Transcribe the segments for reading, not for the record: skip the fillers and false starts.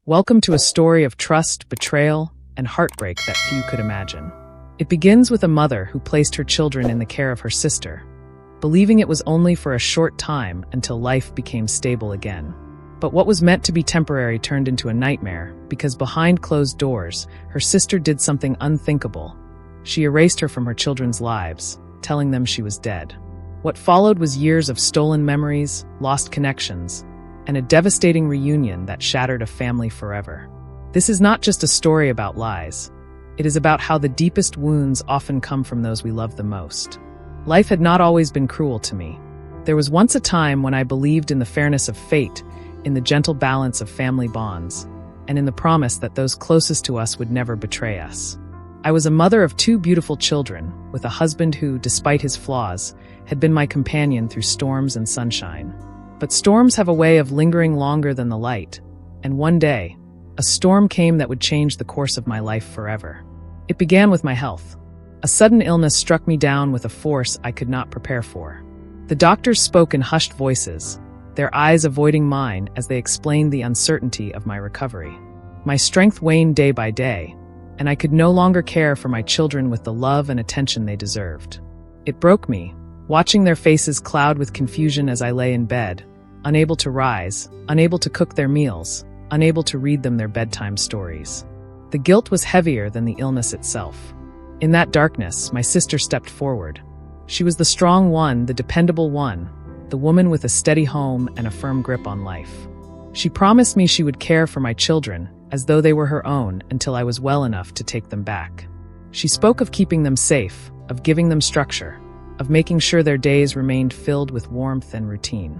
Welcome to a story of trust, betrayal, and heartbreak that few could imagine. It begins with a mother who placed her children in the care of her sister, believing it was only for a short time until life became stable again. But what was meant to be temporary turned into a nightmare because behind closed doors, her sister did something unthinkable. She erased her from her children's lives, telling them she was dead. What followed was years of stolen memories, lost connections, and a devastating reunion that shattered a family forever. This is not just a story about lies. It is about how the deepest wounds often come from those we love the most. Life had not always been cruel to me. There was once a time when I believed in the fairness of fate, in the gentle balance of family bonds, and in the promise that those closest to us would never betray us. I was a mother of two beautiful children, with a husband who, despite his flaws, had been my companion through storms and sunshine. But storms have a way of lingering longer than the light, and one day, a storm came that would change the course of my life forever. It began with my health. A sudden illness struck me down with a force I could not prepare for. The doctors spoke in hushed voices, their eyes avoiding mine as they explained the uncertainty of my recovery. My strength waned day by day, and I could no longer care for my children with the love and attention they deserved. It broke me, watching their faces cloud with confusion as I lay in bed, unable to rise, unable to cook their meals, unable to read them their bedtime stories. The guilt was heavier than the illness itself. In that darkness, my sister stepped forward. She was the strong one, the dependable one, the woman with a steady home and a firm grip on life. She promised me she would care for my children as though they were her own until I was well enough to take them back. She spoke of keeping them safe, of giving them structure, of making sure their days remained filled with warmth and routine.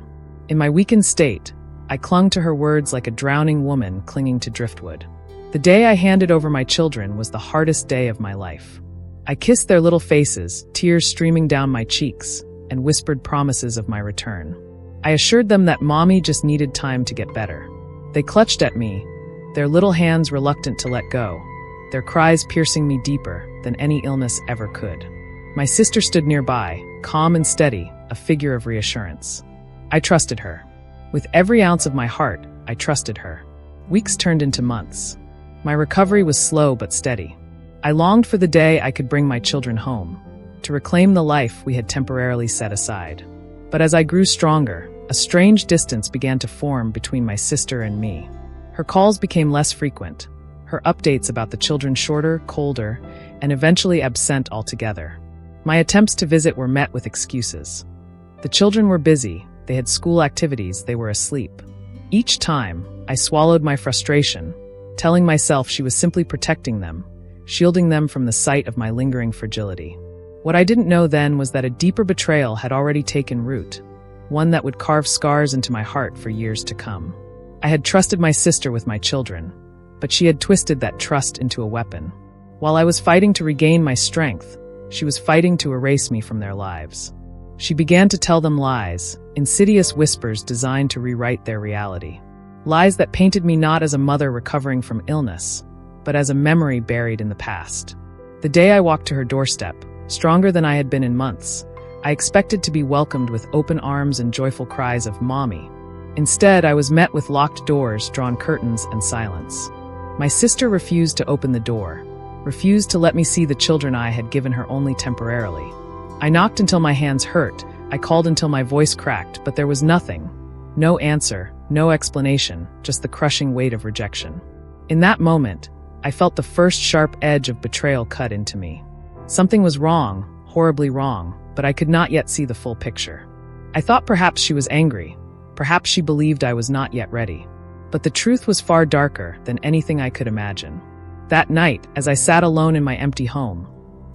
In my weakened state, I clung to her words like a drowning woman clinging to driftwood. The day I handed over my children was the hardest day of my life. I kissed their little faces, tears streaming down my cheeks, and whispered promises of my return. I assured them that Mommy just needed time to get better. They clutched at me, their little hands reluctant to let go, their cries piercing me deeper than any illness ever could. My sister stood nearby, calm and steady, a figure of reassurance. I trusted her. With every ounce of my heart, I trusted her. Weeks turned into months. My recovery was slow but steady. I longed for the day I could bring my children home, to reclaim the life we had temporarily set aside. But as I grew stronger, a strange distance began to form between my sister and me. Her calls became less frequent, her updates about the children shorter, colder, and eventually absent altogether. My attempts to visit were met with excuses. The children were busy, they had school activities, they were asleep. Each time, I swallowed my frustration, telling myself she was simply protecting them, shielding them from the sight of my lingering fragility. What I didn't know then was that a deeper betrayal had already taken root, one that would carve scars into my heart for years to come. I had trusted my sister with my children, but she had twisted that trust into a weapon. While I was fighting to regain my strength, she was fighting to erase me from their lives. She began to tell them lies, insidious whispers designed to rewrite their reality. Lies that painted me not as a mother recovering from illness, but as a memory buried in the past. The day I walked to her doorstep, stronger than I had been in months, I expected to be welcomed with open arms and joyful cries of "Mommy." Instead, I was met with locked doors, drawn curtains, and silence. My sister refused to open the door, refused to let me see the children I had given her only temporarily. I knocked until my hands hurt, I called until my voice cracked, but there was nothing. No answer, no explanation, just the crushing weight of rejection. In that moment, I felt the first sharp edge of betrayal cut into me. Something was wrong, horribly wrong, but I could not yet see the full picture. I thought perhaps she was angry, perhaps she believed I was not yet ready. But the truth was far darker than anything I could imagine. That night, as I sat alone in my empty home,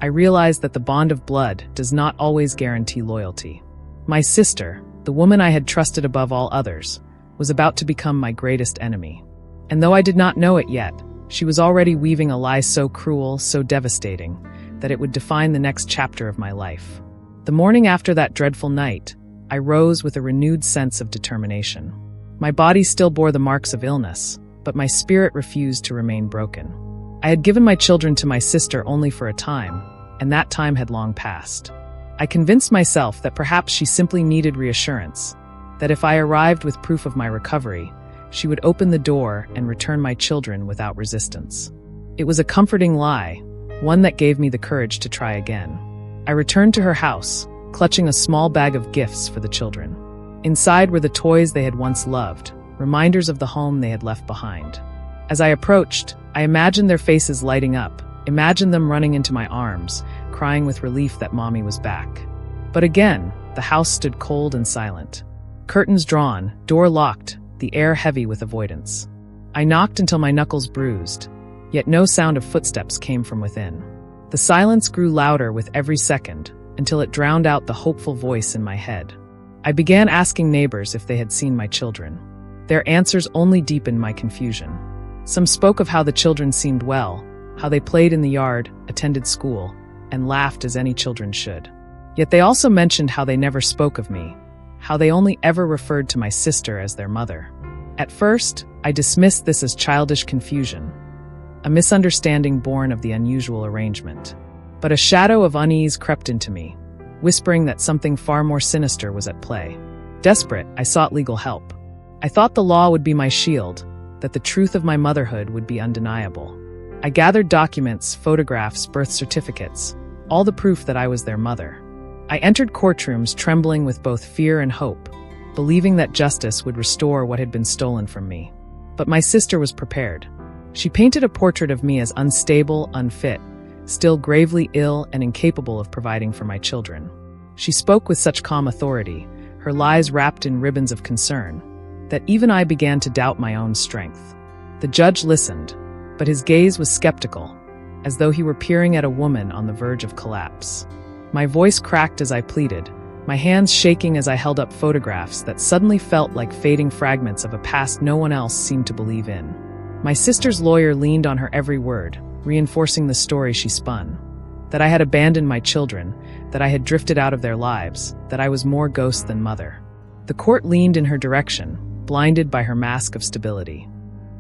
I realized that the bond of blood does not always guarantee loyalty. My sister, the woman I had trusted above all others, was about to become my greatest enemy. And though I did not know it yet, she was already weaving a lie so cruel, so devastating, that it would define the next chapter of my life. The morning after that dreadful night, I rose with a renewed sense of determination. My body still bore the marks of illness, but my spirit refused to remain broken. I had given my children to my sister only for a time, and that time had long passed. I convinced myself that perhaps she simply needed reassurance, that if I arrived with proof of my recovery, she would open the door and return my children without resistance. It was a comforting lie, one that gave me the courage to try again. I returned to her house, clutching a small bag of gifts for the children. Inside were the toys they had once loved, reminders of the home they had left behind. As I approached, I imagined their faces lighting up, imagined them running into my arms, crying with relief that Mommy was back. But again, the house stood cold and silent. Curtains drawn, door locked, the air heavy with avoidance. I knocked until my knuckles bruised, yet no sound of footsteps came from within. The silence grew louder with every second, until it drowned out the hopeful voice in my head. I began asking neighbors if they had seen my children. Their answers only deepened my confusion. Some spoke of how the children seemed well, how they played in the yard, attended school, and laughed as any children should. Yet they also mentioned how they never spoke of me, how they only ever referred to my sister as their mother. At first, I dismissed this as childish confusion, a misunderstanding born of the unusual arrangement. But a shadow of unease crept into me, whispering that something far more sinister was at play. Desperate, I sought legal help. I thought the law would be my shield, that the truth of my motherhood would be undeniable. I gathered documents, photographs, birth certificates, all the proof that I was their mother. I entered courtrooms trembling with both fear and hope, believing that justice would restore what had been stolen from me. But my sister was prepared. She painted a portrait of me as unstable, unfit, still gravely ill and incapable of providing for my children. She spoke with such calm authority, her lies wrapped in ribbons of concern, that even I began to doubt my own strength. The judge listened, but his gaze was skeptical, as though he were peering at a woman on the verge of collapse. My voice cracked as I pleaded, my hands shaking as I held up photographs that suddenly felt like fading fragments of a past no one else seemed to believe in. My sister's lawyer leaned on her every word, reinforcing the story she spun. That I had abandoned my children, that I had drifted out of their lives, that I was more ghost than mother. The court leaned in her direction, blinded by her mask of stability.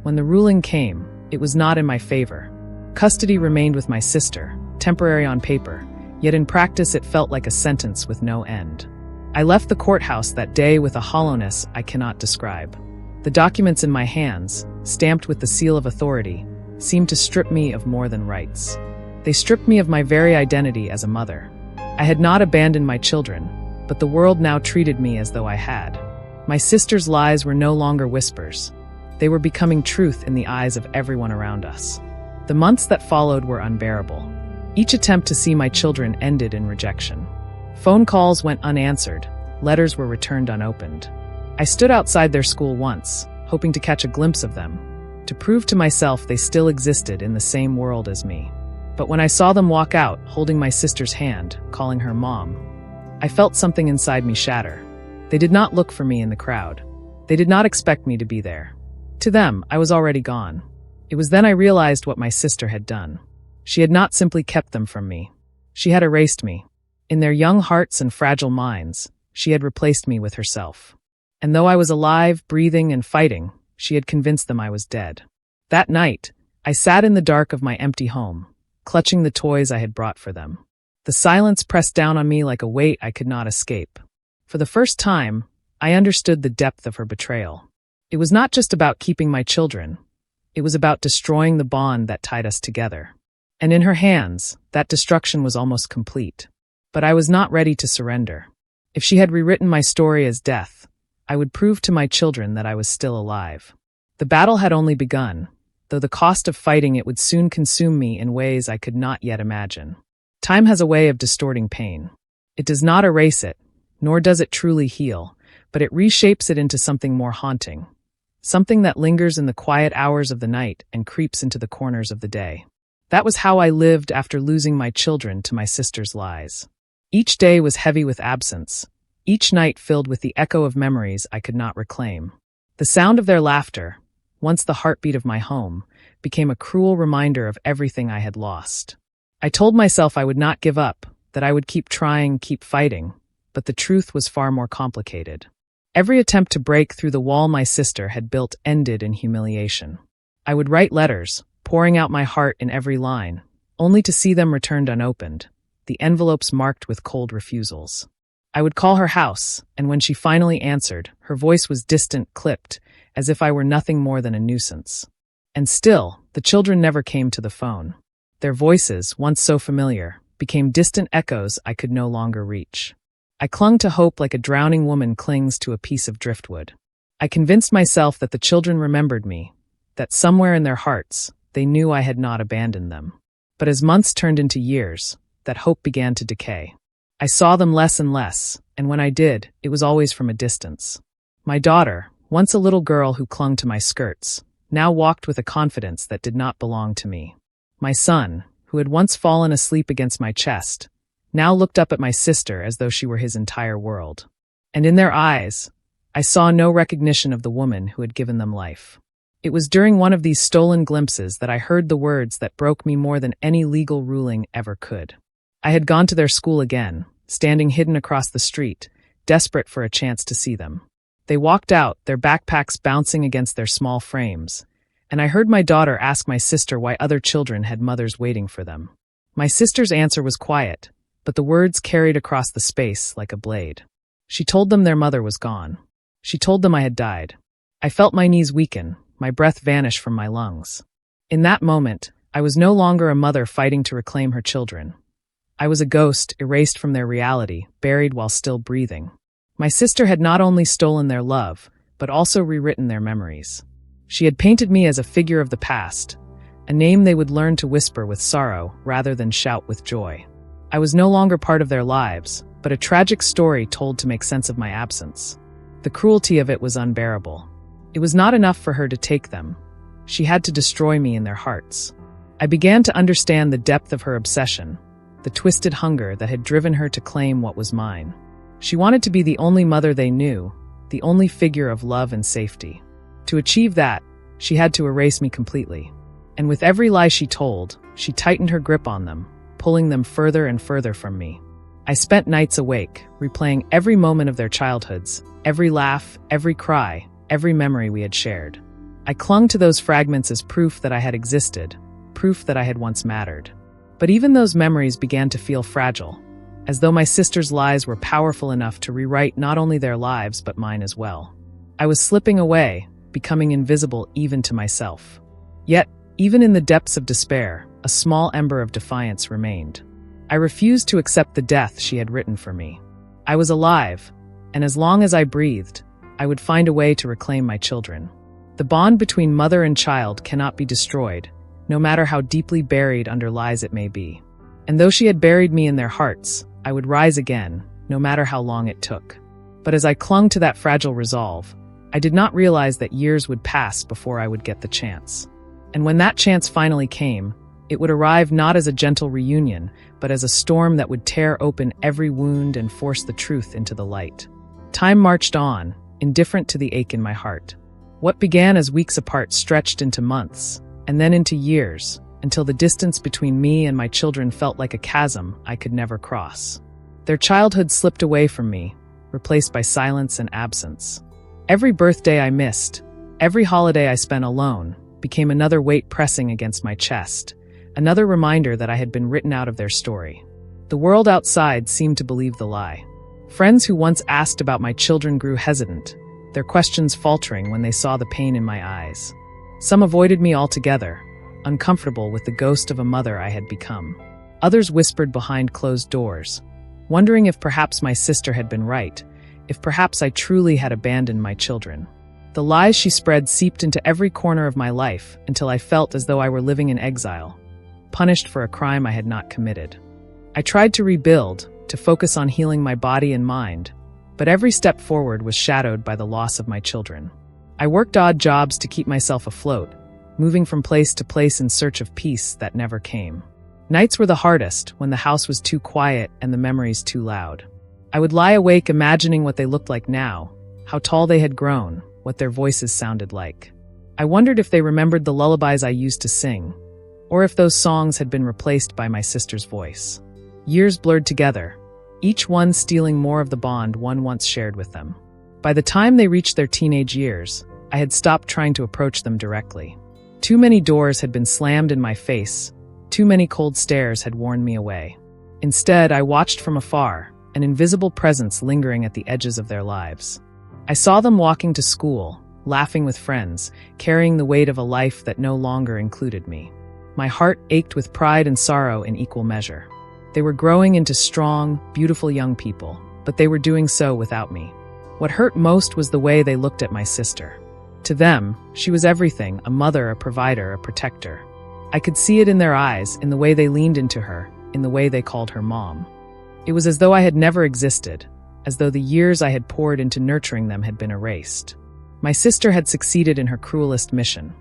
When the ruling came, it was not in my favor. Custody remained with my sister, temporary on paper, yet in practice it felt like a sentence with no end. I left the courthouse that day with a hollowness I cannot describe. The documents in my hands, stamped with the seal of authority, seemed to strip me of more than rights. They stripped me of my very identity as a mother. I had not abandoned my children, but the world now treated me as though I had. My sister's lies were no longer whispers. They were becoming truth in the eyes of everyone around us. The months that followed were unbearable. Each attempt to see my children ended in rejection. Phone calls went unanswered. Letters were returned unopened. I stood outside their school once, hoping to catch a glimpse of them, to prove to myself they still existed in the same world as me. But when I saw them walk out, holding my sister's hand, calling her Mom, I felt something inside me shatter. They did not look for me in the crowd. They did not expect me to be there. To them, I was already gone. It was then I realized what my sister had done. She had not simply kept them from me. She had erased me. In their young hearts and fragile minds, she had replaced me with herself. And though I was alive, breathing, and fighting, she had convinced them I was dead. That night, I sat in the dark of my empty home, clutching the toys I had brought for them. The silence pressed down on me like a weight I could not escape. For the first time, I understood the depth of her betrayal. It was not just about keeping my children. It was about destroying the bond that tied us together. And in her hands, that destruction was almost complete. But I was not ready to surrender. If she had rewritten my story as death, I would prove to my children that I was still alive. The battle had only begun, though the cost of fighting it would soon consume me in ways I could not yet imagine. Time has a way of distorting pain. It does not erase it, nor does it truly heal, but it reshapes it into something more haunting. Something that lingers in the quiet hours of the night and creeps into the corners of the day. That was how I lived after losing my children to my sister's lies. Each day was heavy with absence, each night filled with the echo of memories I could not reclaim. The sound of their laughter, once the heartbeat of my home, became a cruel reminder of everything I had lost. I told myself I would not give up, that I would keep trying, keep fighting, but the truth was far more complicated. Every attempt to break through the wall my sister had built ended in humiliation. I would write letters, pouring out my heart in every line, only to see them returned unopened, the envelopes marked with cold refusals. I would call her house, and when she finally answered, her voice was distant, clipped, as if I were nothing more than a nuisance. And still, the children never came to the phone. Their voices, once so familiar, became distant echoes I could no longer reach. I clung to hope like a drowning woman clings to a piece of driftwood. I convinced myself that the children remembered me, that somewhere in their hearts, they knew I had not abandoned them. But as months turned into years, that hope began to decay. I saw them less and less, and when I did, it was always from a distance. My daughter, once a little girl who clung to my skirts, now walked with a confidence that did not belong to me. My son, who had once fallen asleep against my chest, now looked up at my sister as though she were his entire world. And in their eyes, I saw no recognition of the woman who had given them life. It was during one of these stolen glimpses that I heard the words that broke me more than any legal ruling ever could. I had gone to their school again, standing hidden across the street, desperate for a chance to see them. They walked out, their backpacks bouncing against their small frames, and I heard my daughter ask my sister why other children had mothers waiting for them. My sister's answer was quiet, but the words carried across the space like a blade. She told them their mother was gone. She told them I had died. I felt my knees weaken, my breath vanish from my lungs. In that moment, I was no longer a mother fighting to reclaim her children. I was a ghost, erased from their reality, buried while still breathing. My sister had not only stolen their love, but also rewritten their memories. She had painted me as a figure of the past, a name they would learn to whisper with sorrow rather than shout with joy. I was no longer part of their lives, but a tragic story told to make sense of my absence. The cruelty of it was unbearable. It was not enough for her to take them. She had to destroy me in their hearts. I began to understand the depth of her obsession, the twisted hunger that had driven her to claim what was mine. She wanted to be the only mother they knew, the only figure of love and safety. To achieve that, she had to erase me completely. And with every lie she told, she tightened her grip on them, pulling them further and further from me. I spent nights awake, replaying every moment of their childhoods, every laugh, every cry, every memory we had shared. I clung to those fragments as proof that I had existed, proof that I had once mattered. But even those memories began to feel fragile, as though my sister's lies were powerful enough to rewrite not only their lives but mine as well. I was slipping away, becoming invisible even to myself. Yet, even in the depths of despair, a small ember of defiance remained. I refused to accept the death she had written for me. I was alive, and as long as I breathed, I would find a way to reclaim my children. The bond between mother and child cannot be destroyed, no matter how deeply buried under lies it may be. And though she had buried me in their hearts, I would rise again, no matter how long it took. But as I clung to that fragile resolve, I did not realize that years would pass before I would get the chance. And when that chance finally came, it would arrive not as a gentle reunion, but as a storm that would tear open every wound and force the truth into the light. Time marched on, indifferent to the ache in my heart. What began as weeks apart stretched into months, and then into years, until the distance between me and my children felt like a chasm I could never cross. Their childhood slipped away from me, replaced by silence and absence. Every birthday I missed, every holiday I spent alone, became another weight pressing against my chest, another reminder that I had been written out of their story. The world outside seemed to believe the lie. Friends who once asked about my children grew hesitant, their questions faltering when they saw the pain in my eyes. Some avoided me altogether, uncomfortable with the ghost of a mother I had become. Others whispered behind closed doors, wondering if perhaps my sister had been right, if perhaps I truly had abandoned my children. The lies she spread seeped into every corner of my life until I felt as though I were living in exile, punished for a crime I had not committed. I tried to rebuild, to focus on healing my body and mind, but every step forward was shadowed by the loss of my children. I worked odd jobs to keep myself afloat, moving from place to place in search of peace that never came. Nights were the hardest when the house was too quiet and the memories too loud. I would lie awake imagining what they looked like now, how tall they had grown, what their voices sounded like. I wondered if they remembered the lullabies I used to sing, or if those songs had been replaced by my sister's voice. Years blurred together, each one stealing more of the bond one once shared with them. By the time they reached their teenage years, I had stopped trying to approach them directly. Too many doors had been slammed in my face, too many cold stares had warned me away. Instead, I watched from afar, an invisible presence lingering at the edges of their lives. I saw them walking to school, laughing with friends, carrying the weight of a life that no longer included me. My heart ached with pride and sorrow in equal measure. They were growing into strong, beautiful young people, but they were doing so without me. What hurt most was the way they looked at my sister. To them, she was everything: a mother, a provider, a protector. I could see it in their eyes, in the way they leaned into her, in the way they called her mom. It was as though I had never existed, as though the years I had poured into nurturing them had been erased. My sister had succeeded in her cruelest mission.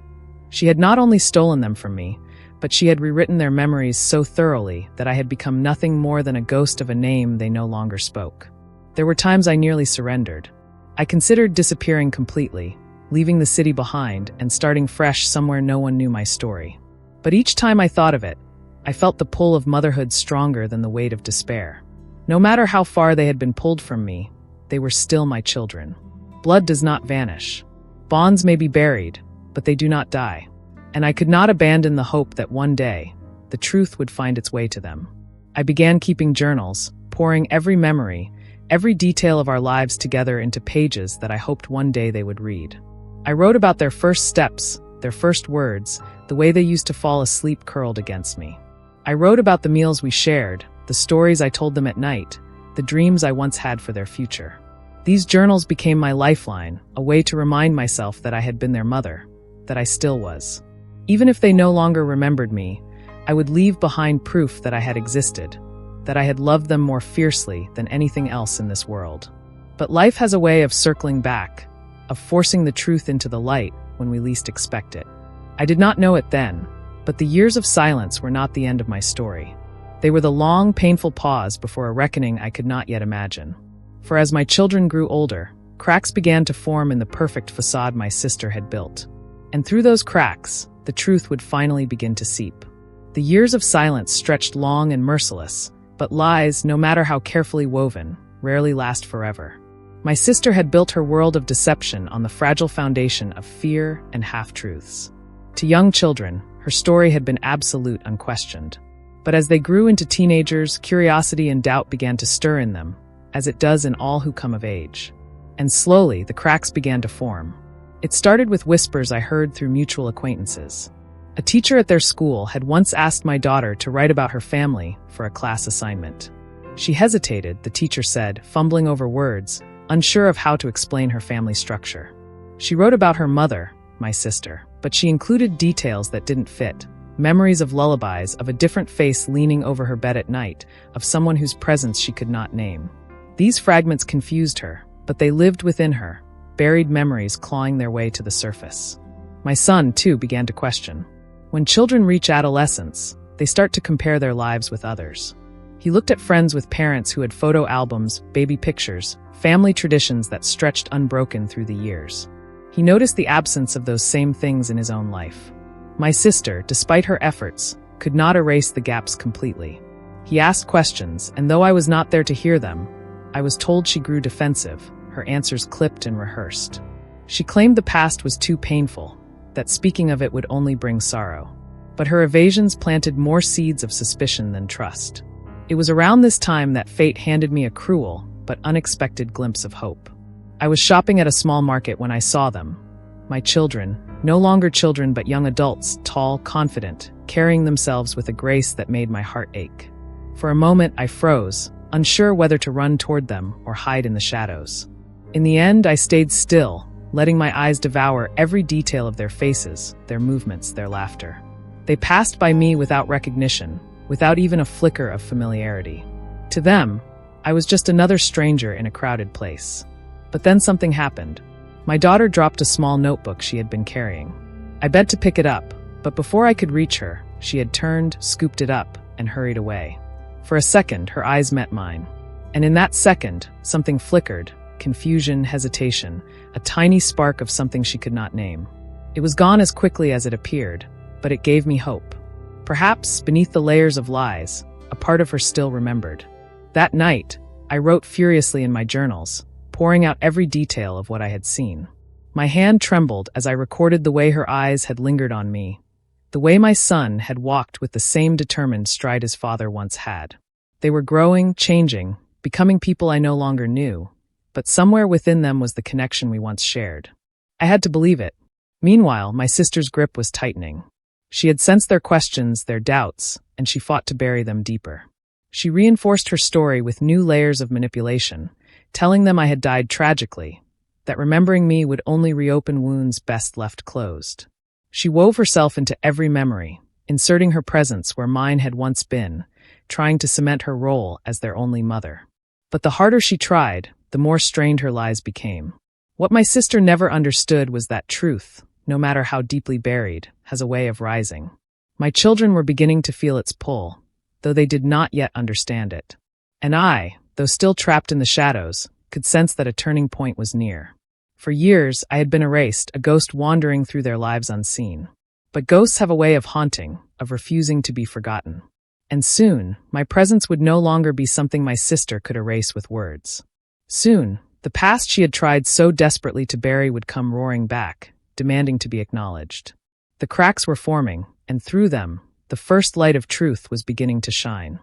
She had not only stolen them from me, but she had rewritten their memories so thoroughly that I had become nothing more than a ghost of a name they no longer spoke. There were times I nearly surrendered. I considered disappearing completely, leaving the city behind and starting fresh somewhere no one knew my story. But each time I thought of it, I felt the pull of motherhood stronger than the weight of despair. No matter how far they had been pulled from me, they were still my children. Blood does not vanish. Bonds may be buried, but they do not die. And I could not abandon the hope that one day, the truth would find its way to them. I began keeping journals, pouring every memory, every detail of our lives together into pages that I hoped one day they would read. I wrote about their first steps, their first words, the way they used to fall asleep curled against me. I wrote about the meals we shared, the stories I told them at night, the dreams I once had for their future. These journals became my lifeline, a way to remind myself that I had been their mother, that I still was. Even if they no longer remembered me, I would leave behind proof that I had existed, that I had loved them more fiercely than anything else in this world. But life has a way of circling back, of forcing the truth into the light when we least expect it. I did not know it then, but the years of silence were not the end of my story. They were the long, painful pause before a reckoning I could not yet imagine. For as my children grew older, cracks began to form in the perfect facade my sister had built. And through those cracks, the truth would finally begin to seep. The years of silence stretched long and merciless, but lies, no matter how carefully woven, rarely last forever. My sister had built her world of deception on the fragile foundation of fear and half-truths. To young children, her story had been absolute, unquestioned. But as they grew into teenagers, curiosity and doubt began to stir in them, as it does in all who come of age. And slowly, the cracks began to form. It started with whispers I heard through mutual acquaintances. A teacher at their school had once asked my daughter to write about her family for a class assignment. She hesitated, the teacher said, fumbling over words, unsure of how to explain her family structure. She wrote about her mother, my sister, but she included details that didn't fit. Memories of lullabies, of a different face leaning over her bed at night, of someone whose presence she could not name. These fragments confused her, but they lived within her, buried memories clawing their way to the surface. My son, too, began to question. When children reach adolescence, they start to compare their lives with others. He looked at friends with parents who had photo albums, baby pictures, family traditions that stretched unbroken through the years. He noticed the absence of those same things in his own life. My sister, despite her efforts, could not erase the gaps completely. He asked questions, and though I was not there to hear them, I was told she grew defensive, her answers clipped and rehearsed. She claimed the past was too painful, that speaking of it would only bring sorrow. But her evasions planted more seeds of suspicion than trust. It was around this time that fate handed me a cruel but unexpected glimpse of hope. I was shopping at a small market when I saw them. My children, no longer children but young adults, tall, confident, carrying themselves with a grace that made my heart ache. For a moment I froze, unsure whether to run toward them or hide in the shadows. In the end, I stayed still, letting my eyes devour every detail of their faces, their movements, their laughter. They passed by me without recognition, without even a flicker of familiarity. To them, I was just another stranger in a crowded place. But then something happened. My daughter dropped a small notebook she had been carrying. I bent to pick it up, but before I could reach her, she had turned, scooped it up, and hurried away. For a second, her eyes met mine. And in that second, something flickered, confusion, hesitation, a tiny spark of something she could not name. It was gone as quickly as it appeared, but it gave me hope. Perhaps, beneath the layers of lies, a part of her still remembered. That night, I wrote furiously in my journals, pouring out every detail of what I had seen. My hand trembled as I recorded the way her eyes had lingered on me, the way my son had walked with the same determined stride his father once had. They were growing, changing, becoming people I no longer knew, but somewhere within them was the connection we once shared. I had to believe it. Meanwhile, my sister's grip was tightening. She had sensed their questions, their doubts, and she fought to bury them deeper. She reinforced her story with new layers of manipulation, telling them I had died tragically, that remembering me would only reopen wounds best left closed. She wove herself into every memory, inserting her presence where mine had once been, trying to cement her role as their only mother. But the harder she tried, the more strained her lies became. What my sister never understood was that truth, no matter how deeply buried, has a way of rising. My children were beginning to feel its pull, though they did not yet understand it. And I, though still trapped in the shadows, could sense that a turning point was near. For years, I had been erased, a ghost wandering through their lives unseen. But ghosts have a way of haunting, of refusing to be forgotten. And soon, my presence would no longer be something my sister could erase with words. Soon, the past she had tried so desperately to bury would come roaring back, demanding to be acknowledged. The cracks were forming, and through them, the first light of truth was beginning to shine.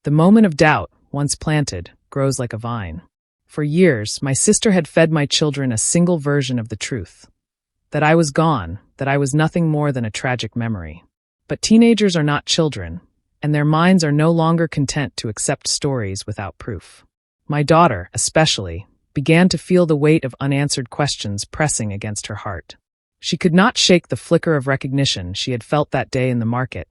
The moment of doubt, once planted, grows like a vine. For years, my sister had fed my children a single version of the truth. That I was gone, that I was nothing more than a tragic memory. But teenagers are not children, and their minds are no longer content to accept stories without proof. My daughter, especially, began to feel the weight of unanswered questions pressing against her heart. She could not shake the flicker of recognition she had felt that day in the market,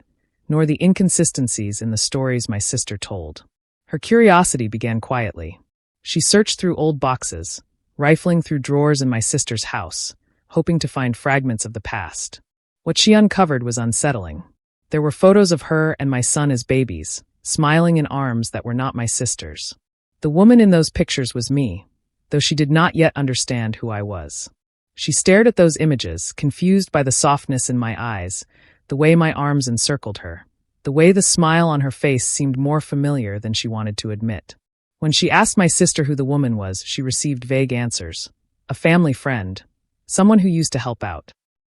nor the inconsistencies in the stories my sister told. Her curiosity began quietly. She searched through old boxes, rifling through drawers in my sister's house, hoping to find fragments of the past. What she uncovered was unsettling. There were photos of her and my son as babies, smiling in arms that were not my sister's. The woman in those pictures was me, though she did not yet understand who I was. She stared at those images, confused by the softness in my eyes, the way my arms encircled her, the way the smile on her face seemed more familiar than she wanted to admit. When she asked my sister who the woman was, she received vague answers. A family friend, someone who used to help out.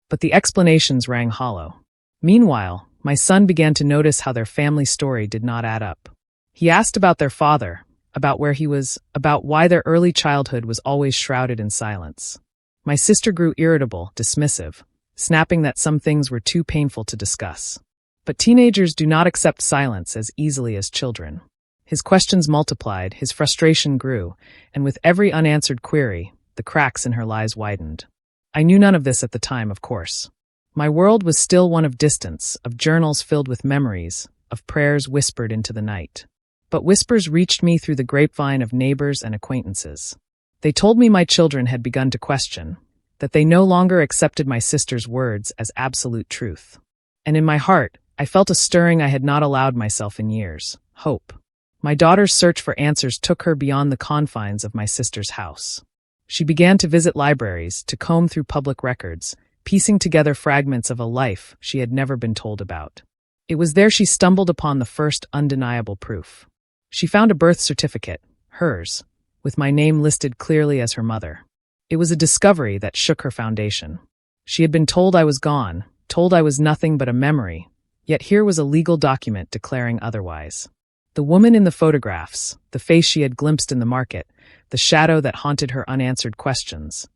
But the explanations rang hollow. Meanwhile, my son began to notice how their family story did not add up. He asked about their father, about where he was, about why their early childhood was always shrouded in silence. My sister grew irritable, dismissive, snapping that some things were too painful to discuss. But teenagers do not accept silence as easily as children. His questions multiplied, his frustration grew, and with every unanswered query, the cracks in her lies widened. I knew none of this at the time, of course. My world was still one of distance, of journals filled with memories, of prayers whispered into the night. But whispers reached me through the grapevine of neighbors and acquaintances. They told me my children had begun to question, that they no longer accepted my sister's words as absolute truth. And in my heart, I felt a stirring I had not allowed myself in years: hope. My daughter's search for answers took her beyond the confines of my sister's house. She began to visit libraries, to comb through public records, piecing together fragments of a life she had never been told about. It was there she stumbled upon the first undeniable proof. She found a birth certificate, hers, with my name listed clearly as her mother. It was a discovery that shook her foundation. She had been told I was gone, told I was nothing but a memory, yet here was a legal document declaring otherwise. The woman in the photographs, the face she had glimpsed in the market, the shadow that haunted her unanswered questions.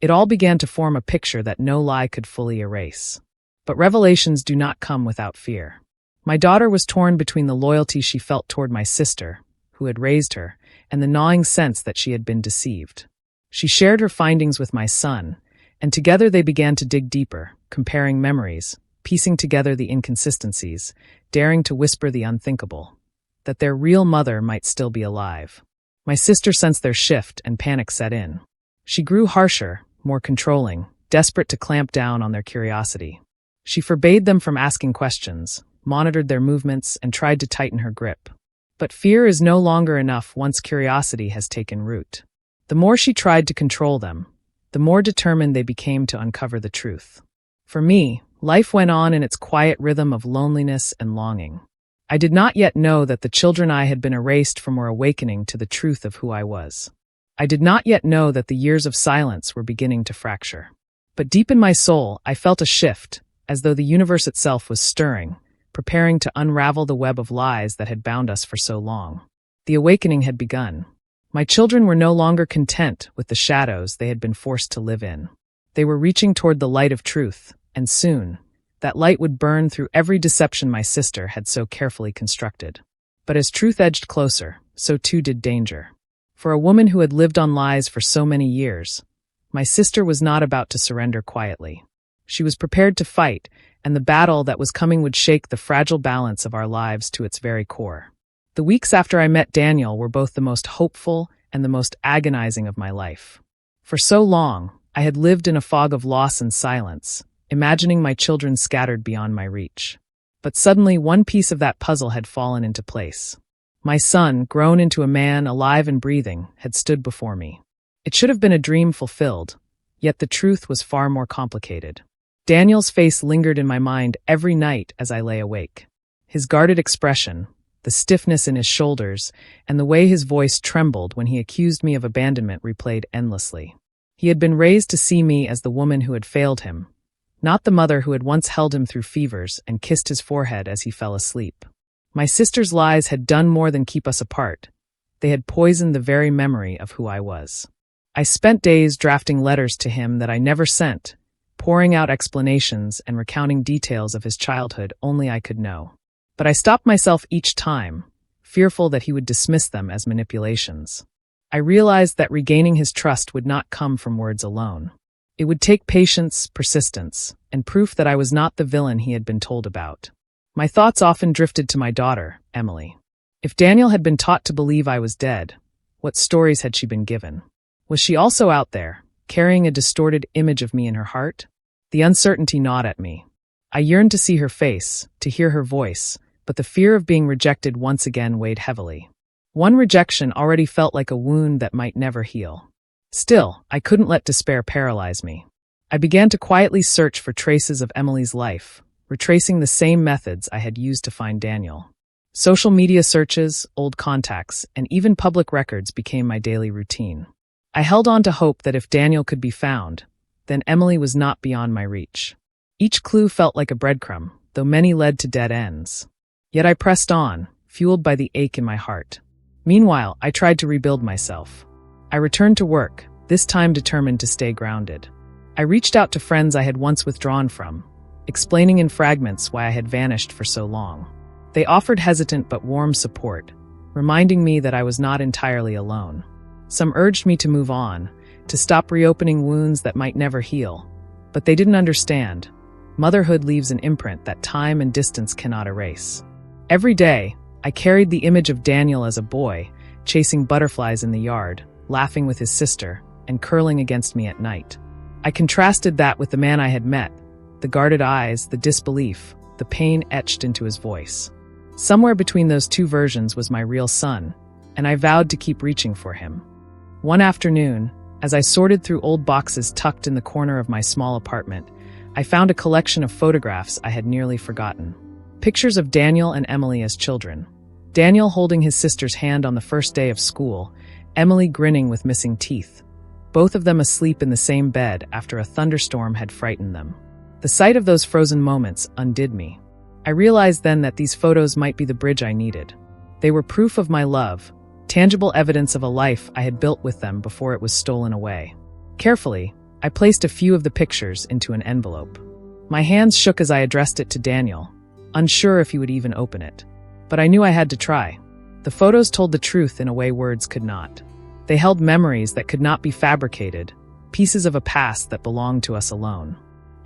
It all began to form a picture that no lie could fully erase. But revelations do not come without fear. My daughter was torn between the loyalty she felt toward my sister, who had raised her, and the gnawing sense that she had been deceived. She shared her findings with my son, and together they began to dig deeper, comparing memories, piecing together the inconsistencies, daring to whisper the unthinkable, that their real mother might still be alive. My sister sensed their shift, and panic set in. She grew harsher, more controlling, desperate to clamp down on their curiosity. She forbade them from asking questions, monitored their movements, and tried to tighten her grip. But fear is no longer enough once curiosity has taken root. The more she tried to control them, the more determined they became to uncover the truth. For me, life went on in its quiet rhythm of loneliness and longing. I did not yet know that the children I had been erased from were awakening to the truth of who I was. I did not yet know that the years of silence were beginning to fracture. But deep in my soul, I felt a shift, as though the universe itself was stirring, preparing to unravel the web of lies that had bound us for so long. The awakening had begun. My children were no longer content with the shadows they had been forced to live in. They were reaching toward the light of truth, and soon, that light would burn through every deception my sister had so carefully constructed. But as truth edged closer, so too did danger. For a woman who had lived on lies for so many years, my sister was not about to surrender quietly. She was prepared to fight, and the battle that was coming would shake the fragile balance of our lives to its very core. The weeks after I met Daniel were both the most hopeful and the most agonizing of my life. For so long, I had lived in a fog of loss and silence, imagining my children scattered beyond my reach. But suddenly, one piece of that puzzle had fallen into place. My son, grown into a man alive and breathing, had stood before me. It should have been a dream fulfilled, yet the truth was far more complicated. Daniel's face lingered in my mind every night as I lay awake. His guarded expression, the stiffness in his shoulders, and the way his voice trembled when he accused me of abandonment replayed endlessly. He had been raised to see me as the woman who had failed him, not the mother who had once held him through fevers and kissed his forehead as he fell asleep. My sister's lies had done more than keep us apart. They had poisoned the very memory of who I was. I spent days drafting letters to him that I never sent, pouring out explanations and recounting details of his childhood only I could know. But I stopped myself each time, fearful that he would dismiss them as manipulations. I realized that regaining his trust would not come from words alone. It would take patience, persistence, and proof that I was not the villain he had been told about. My thoughts often drifted to my daughter, Emily. If Daniel had been taught to believe I was dead, what stories had she been given? Was she also out there, carrying a distorted image of me in her heart? The uncertainty gnawed at me. I yearned to see her face, to hear her voice, but the fear of being rejected once again weighed heavily. One rejection already felt like a wound that might never heal. Still, I couldn't let despair paralyze me. I began to quietly search for traces of Emily's life, retracing the same methods I had used to find Daniel. Social media searches, old contacts, and even public records became my daily routine. I held on to hope that if Daniel could be found, then Emily was not beyond my reach. Each clue felt like a breadcrumb, though many led to dead ends. Yet I pressed on, fueled by the ache in my heart. Meanwhile, I tried to rebuild myself. I returned to work, this time determined to stay grounded. I reached out to friends I had once withdrawn from, explaining in fragments why I had vanished for so long. They offered hesitant but warm support, reminding me that I was not entirely alone. Some urged me to move on, to stop reopening wounds that might never heal. But they didn't understand. Motherhood leaves an imprint that time and distance cannot erase. Every day, I carried the image of Daniel as a boy, chasing butterflies in the yard, laughing with his sister, and curling against me at night. I contrasted that with the man I had met, the guarded eyes, the disbelief, the pain etched into his voice. Somewhere between those two versions was my real son, and I vowed to keep reaching for him. One afternoon, as I sorted through old boxes tucked in the corner of my small apartment, I found a collection of photographs I had nearly forgotten. Pictures of Daniel and Emily as children. Daniel holding his sister's hand on the first day of school, Emily grinning with missing teeth. Both of them asleep in the same bed after a thunderstorm had frightened them. The sight of those frozen moments undid me. I realized then that these photos might be the bridge I needed. They were proof of my love, tangible evidence of a life I had built with them before it was stolen away. Carefully, I placed a few of the pictures into an envelope. My hands shook as I addressed it to Daniel, unsure if he would even open it. But I knew I had to try. The photos told the truth in a way words could not. They held memories that could not be fabricated, pieces of a past that belonged to us alone.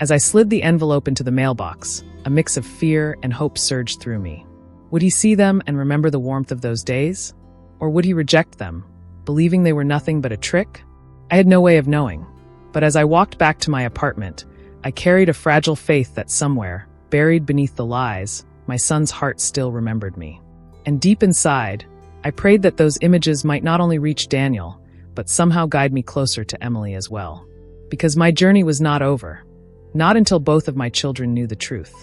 As I slid the envelope into the mailbox, a mix of fear and hope surged through me. Would he see them and remember the warmth of those days? Or would he reject them, believing they were nothing but a trick? I had no way of knowing. But as I walked back to my apartment, I carried a fragile faith that somewhere, buried beneath the lies, my son's heart still remembered me. And deep inside, I prayed that those images might not only reach Daniel, but somehow guide me closer to Emily as well. Because my journey was not over. Not until both of my children knew the truth.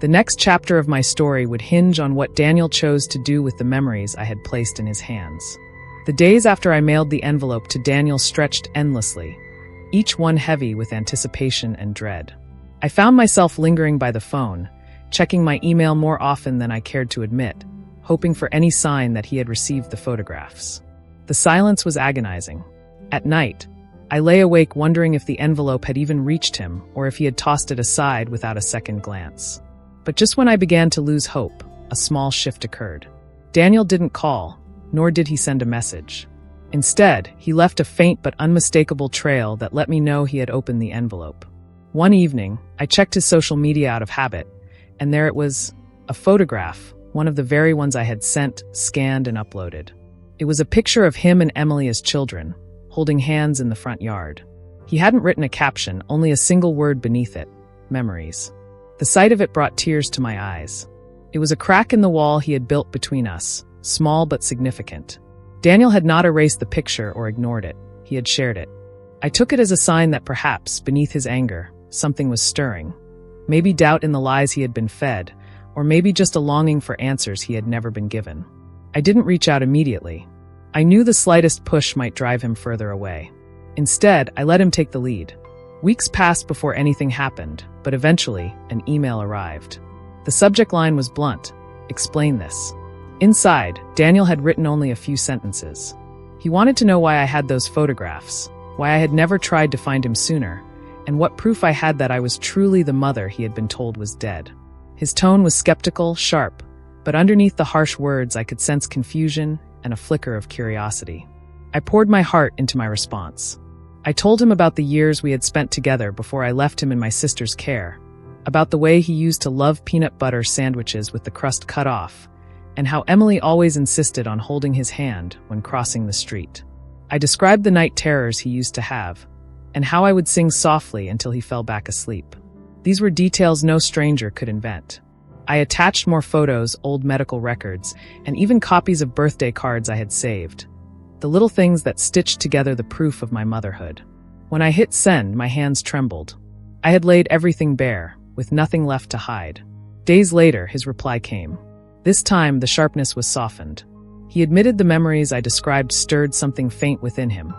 The next chapter of my story would hinge on what Daniel chose to do with the memories I had placed in his hands. The days after I mailed the envelope to Daniel stretched endlessly, each one heavy with anticipation and dread. I found myself lingering by the phone, checking my email more often than I cared to admit, hoping for any sign that he had received the photographs. The silence was agonizing. At night, I lay awake wondering if the envelope had even reached him or if he had tossed it aside without a second glance. But just when I began to lose hope, a small shift occurred. Daniel didn't call, nor did he send a message. Instead, he left a faint but unmistakable trail that let me know he had opened the envelope. One evening, I checked his social media out of habit, and there it was, a photograph, one of the very ones I had sent, scanned, and uploaded. It was a picture of him and Emily as children, holding hands in the front yard. He hadn't written a caption, only a single word beneath it: memories. The sight of it brought tears to my eyes. It was a crack in the wall he had built between us, small but significant. Daniel had not erased the picture or ignored it. He had shared it. I took it as a sign that perhaps, beneath his anger, something was stirring. Maybe doubt in the lies he had been fed, or maybe just a longing for answers he had never been given. I didn't reach out immediately. I knew the slightest push might drive him further away. Instead, I let him take the lead. Weeks passed before anything happened, but eventually, an email arrived. The subject line was blunt: "Explain this." Inside, Daniel had written only a few sentences. He wanted to know why I had those photographs, why I had never tried to find him sooner, and what proof I had that I was truly the mother he had been told was dead. His tone was skeptical, sharp, but underneath the harsh words I could sense confusion and a flicker of curiosity. I poured my heart into my response. I told him about the years we had spent together before I left him in my sister's care, about the way he used to love peanut butter sandwiches with the crust cut off, and how Emily always insisted on holding his hand when crossing the street. I described the night terrors he used to have, and how I would sing softly until he fell back asleep. These were details no stranger could invent. I attached more photos, old medical records, and even copies of birthday cards I had saved. The little things that stitched together the proof of my motherhood. When I hit send, my hands trembled. I had laid everything bare, with nothing left to hide. Days later, his reply came. This time, the sharpness was softened. He admitted the memories I described stirred something faint within him,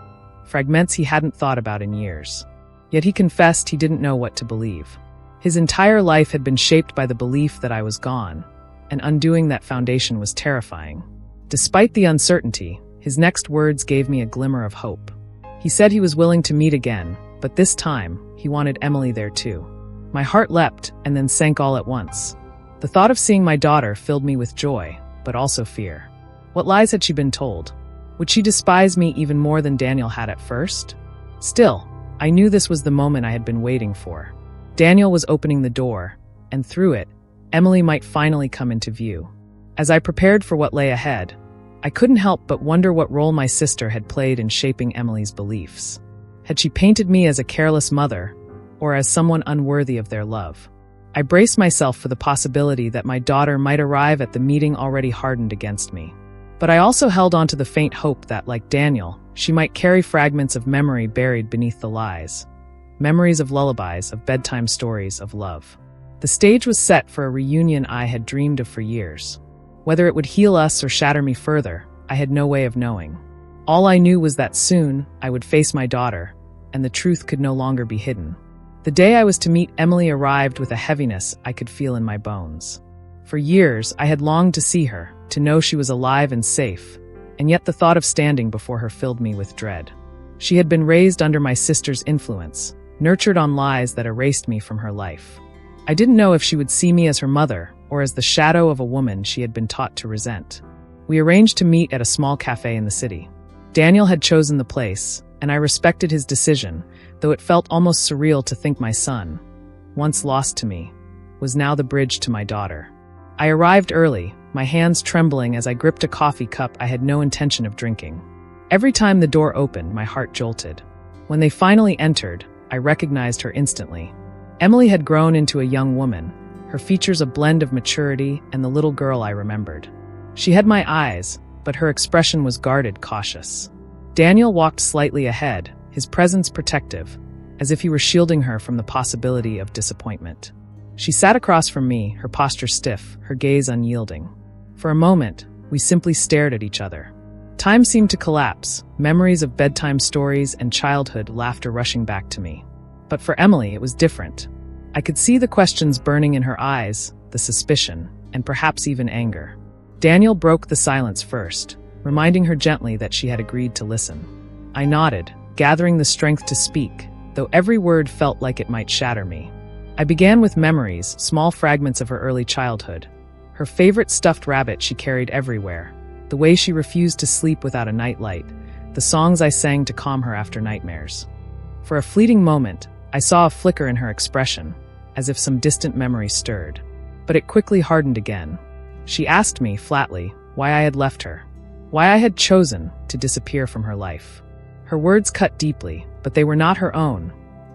fragments he hadn't thought about in years. Yet he confessed he didn't know what to believe. His entire life had been shaped by the belief that I was gone, and undoing that foundation was terrifying. Despite the uncertainty, his next words gave me a glimmer of hope. He said he was willing to meet again, but this time, he wanted Emily there too. My heart leapt and then sank all at once. The thought of seeing my daughter filled me with joy, but also fear. What lies had she been told? Would she despise me even more than Daniel had at first? Still, I knew this was the moment I had been waiting for. Daniel was opening the door, and through it, Emily might finally come into view. As I prepared for what lay ahead, I couldn't help but wonder what role my sister had played in shaping Emily's beliefs. Had she painted me as a careless mother, or as someone unworthy of their love? I braced myself for the possibility that my daughter might arrive at the meeting already hardened against me. But I also held on to the faint hope that, like Daniel, she might carry fragments of memory buried beneath the lies. Memories of lullabies, of bedtime stories, of love. The stage was set for a reunion I had dreamed of for years. Whether it would heal us or shatter me further, I had no way of knowing. All I knew was that soon, I would face my daughter, and the truth could no longer be hidden. The day I was to meet Emily arrived with a heaviness I could feel in my bones. For years, I had longed to see her, to know she was alive and safe, and yet the thought of standing before her filled me with dread. She had been raised under my sister's influence, nurtured on lies that erased me from her life. I didn't know if she would see me as her mother, or as the shadow of a woman she had been taught to resent. We arranged to meet at a small cafe in the city. Daniel had chosen the place, and I respected his decision, though it felt almost surreal to think my son, once lost to me, was now the bridge to my daughter. I arrived early, my hands trembling as I gripped a coffee cup I had no intention of drinking. Every time the door opened, my heart jolted. When they finally entered, I recognized her instantly. Emily had grown into a young woman, her features a blend of maturity and the little girl I remembered. She had my eyes, but her expression was guarded, cautious. Daniel walked slightly ahead, his presence protective, as if he were shielding her from the possibility of disappointment. She sat across from me, her posture stiff, her gaze unyielding. For a moment, we simply stared at each other. Time seemed to collapse, memories of bedtime stories and childhood laughter rushing back to me. But for Emily, it was different. I could see the questions burning in her eyes, the suspicion, and perhaps even anger. Daniel broke the silence first, reminding her gently that she had agreed to listen. I nodded, gathering the strength to speak, though every word felt like it might shatter me. I began with memories, small fragments of her early childhood. Her favorite stuffed rabbit she carried everywhere, the way she refused to sleep without a nightlight, the songs I sang to calm her after nightmares. For a fleeting moment, I saw a flicker in her expression, as if some distant memory stirred. But it quickly hardened again. She asked me, flatly, why I had left her, why I had chosen to disappear from her life. Her words cut deeply, but they were not her own.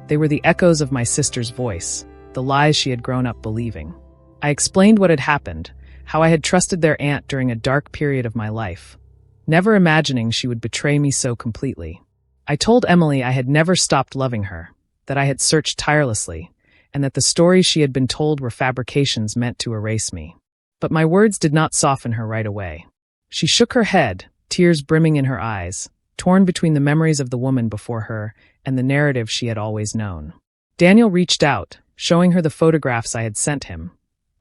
They were the echoes of my sister's voice, the lies she had grown up believing. I explained what had happened, how I had trusted their aunt during a dark period of my life, never imagining she would betray me so completely. I told Emily I had never stopped loving her, that I had searched tirelessly, and that the stories she had been told were fabrications meant to erase me. But my words did not soften her right away. She shook her head, tears brimming in her eyes, torn between the memories of the woman before her and the narrative she had always known. Daniel reached out, showing her the photographs I had sent him,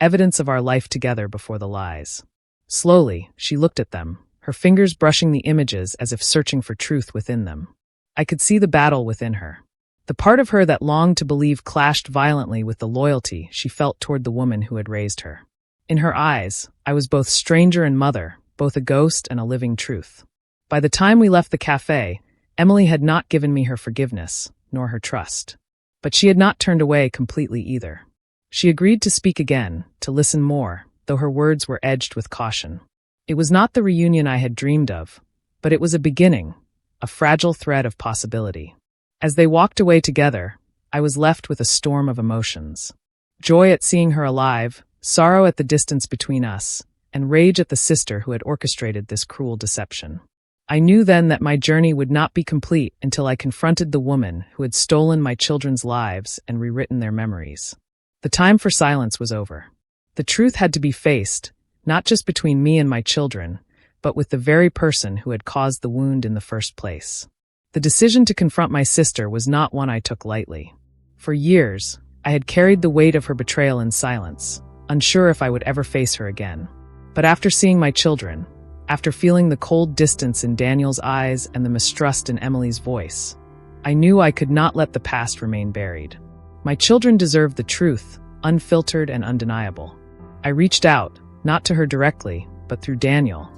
evidence of our life together before the lies. Slowly, she looked at them, her fingers brushing the images as if searching for truth within them. I could see the battle within her. The part of her that longed to believe clashed violently with the loyalty she felt toward the woman who had raised her. In her eyes, I was both stranger and mother, both a ghost and a living truth. By the time we left the cafe, Emily had not given me her forgiveness, nor her trust. But she had not turned away completely either. She agreed to speak again, to listen more, though her words were edged with caution. It was not the reunion I had dreamed of, but it was a beginning, a fragile thread of possibility. As they walked away together, I was left with a storm of emotions. Joy at seeing her alive, sorrow at the distance between us, and rage at the sister who had orchestrated this cruel deception. I knew then that my journey would not be complete until I confronted the woman who had stolen my children's lives and rewritten their memories. The time for silence was over. The truth had to be faced, not just between me and my children, but with the very person who had caused the wound in the first place. The decision to confront my sister was not one I took lightly. For years, I had carried the weight of her betrayal in silence, unsure if I would ever face her again. But after seeing my children, after feeling the cold distance in Daniel's eyes and the mistrust in Emily's voice, I knew I could not let the past remain buried. My children deserved the truth, unfiltered and undeniable. I reached out, not to her directly, but through Daniel.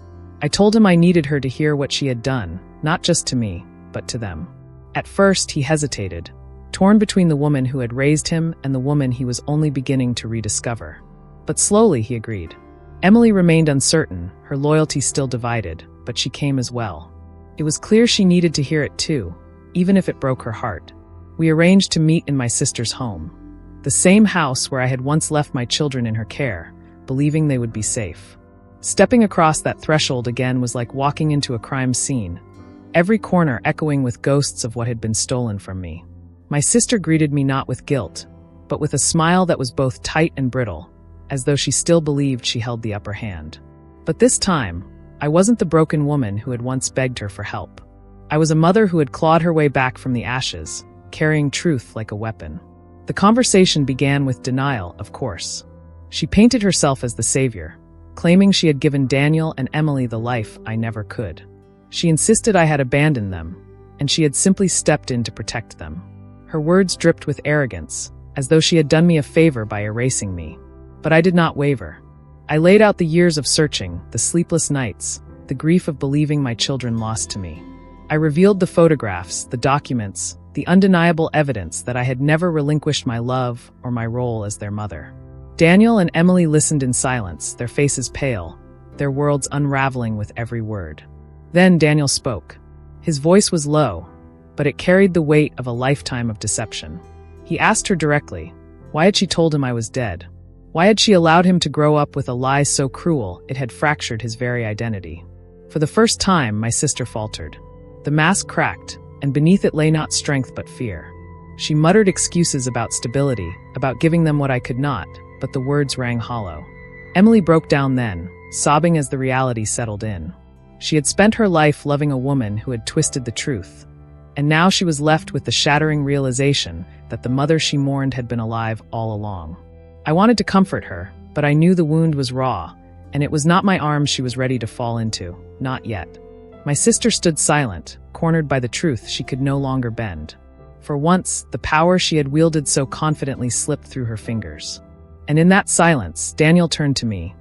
I told him I needed her to hear what she had done, not just to me, but to them. At first, he hesitated, torn between the woman who had raised him and the woman he was only beginning to rediscover. But slowly he agreed. Emily remained uncertain, her loyalty still divided, but she came as well. It was clear she needed to hear it too, even if it broke her heart. We arranged to meet in my sister's home, the same house where I had once left my children in her care, believing they would be safe. Stepping across that threshold again was like walking into a crime scene, every corner echoing with ghosts of what had been stolen from me. My sister greeted me not with guilt, but with a smile that was both tight and brittle, as though she still believed she held the upper hand. But this time, I wasn't the broken woman who had once begged her for help. I was a mother who had clawed her way back from the ashes, carrying truth like a weapon. The conversation began with denial, of course. She painted herself as the savior, claiming she had given Daniel and Emily the life I never could. She insisted I had abandoned them, and she had simply stepped in to protect them. Her words dripped with arrogance, as though she had done me a favor by erasing me. But I did not waver. I laid out the years of searching, the sleepless nights, the grief of believing my children lost to me. I revealed the photographs, the documents, the undeniable evidence that I had never relinquished my love or my role as their mother. Daniel and Emily listened in silence, their faces pale, their worlds unraveling with every word. Then Daniel spoke. His voice was low, but it carried the weight of a lifetime of deception. He asked her directly, why had she told him I was dead? Why had she allowed him to grow up with a lie so cruel it had fractured his very identity? For the first time, my sister faltered. The mask cracked, and beneath it lay not strength but fear. She muttered excuses about stability, about giving them what I could not, but the words rang hollow. Emily broke down then, sobbing as the reality settled in. She had spent her life loving a woman who had twisted the truth, and now she was left with the shattering realization that the mother she mourned had been alive all along. I wanted to comfort her, but I knew the wound was raw, and it was not my arms she was ready to fall into, not yet. My sister stood silent, cornered by the truth she could no longer bend. For once, the power she had wielded so confidently slipped through her fingers. And in that silence, Daniel turned to me,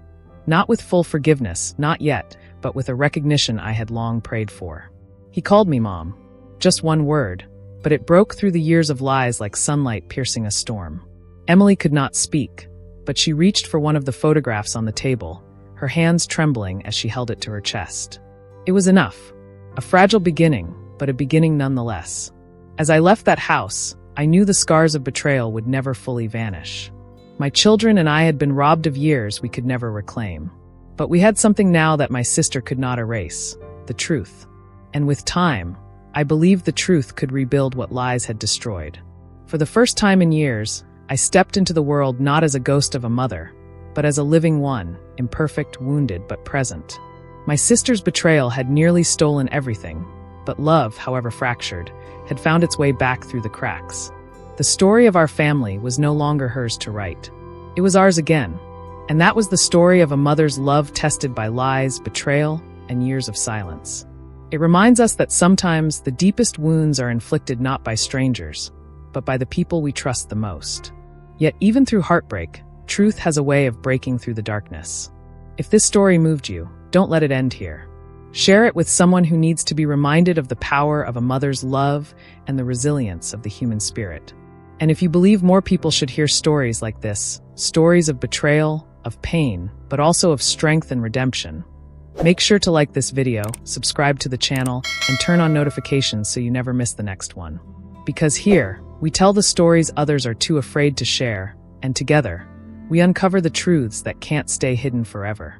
not with full forgiveness, not yet, but with a recognition I had long prayed for. He called me Mom. Just one word, but it broke through the years of lies like sunlight piercing a storm. Emily could not speak, but she reached for one of the photographs on the table, her hands trembling as she held it to her chest. It was enough. A fragile beginning, but a beginning nonetheless. As I left that house, I knew the scars of betrayal would never fully vanish. My children and I had been robbed of years we could never reclaim. But we had something now that my sister could not erase, the truth. And with time, I believed the truth could rebuild what lies had destroyed. For the first time in years, I stepped into the world not as a ghost of a mother, but as a living one, imperfect, wounded, but present. My sister's betrayal had nearly stolen everything, but love, however fractured, had found its way back through the cracks. The story of our family was no longer hers to write. It was ours again, and that was the story of a mother's love tested by lies, betrayal, and years of silence. It reminds us that sometimes the deepest wounds are inflicted not by strangers, but by the people we trust the most. Yet even through heartbreak, truth has a way of breaking through the darkness. If this story moved you, don't let it end here. Share it with someone who needs to be reminded of the power of a mother's love and the resilience of the human spirit. And if you believe more people should hear stories like this, stories of betrayal, of pain, but also of strength and redemption, make sure to like this video, subscribe to the channel, and turn on notifications so you never miss the next one. Because here, we tell the stories others are too afraid to share, and together, we uncover the truths that can't stay hidden forever.